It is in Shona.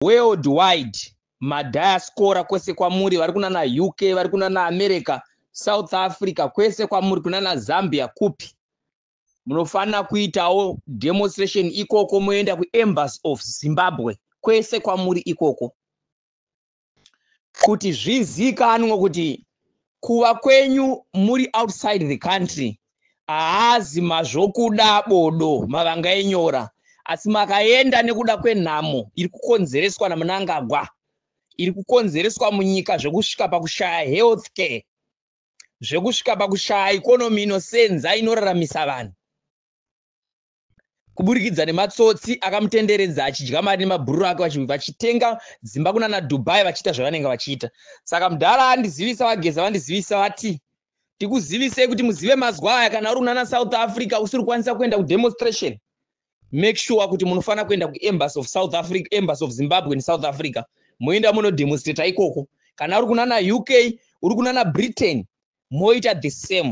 worldwide madiaspora kwese kwamuri vari kunana UK, vari kunana America, South Africa, kwese kwamuri kunana Zambia kupi, munofanira kuitawo demonstration ikoko, moenda kuembassy of Zimbabwe, kwese kwamuri ikoko, kuti zvizikanwe kuti kuva kwenyu muri outside the country haazi mazvokuda bodo mavangaenyora, asi makaenda nekuda kwenhamo iri kukonzereswa naMnangagwa, iri kukonzereswa munyika, zvekusvika pakushaya healthcare, zvekusvika pakushaya ikonomi inosenza inoraramisa vanhu, kuburikidza nematsotsi akamutenderedza achidya mari nemabhururu ake vachitenga dzimba kunana Dubai vachiita zvavanenge vachiita. Saka mudhara andizivisa, vageza vandizivisa vati tikuzivisei kuti muzive mazwa aya. Kana uri kunana South Africa usiri kukwanisa kuenda kudemonstration, make sure kuti munofanira kuenda kuembassy of South Africa, embassy of Zimbabwe in South Africa, moenda munodemonstrata ikoko. Kana uri kunana UK, uri kunana Britain, moita the same.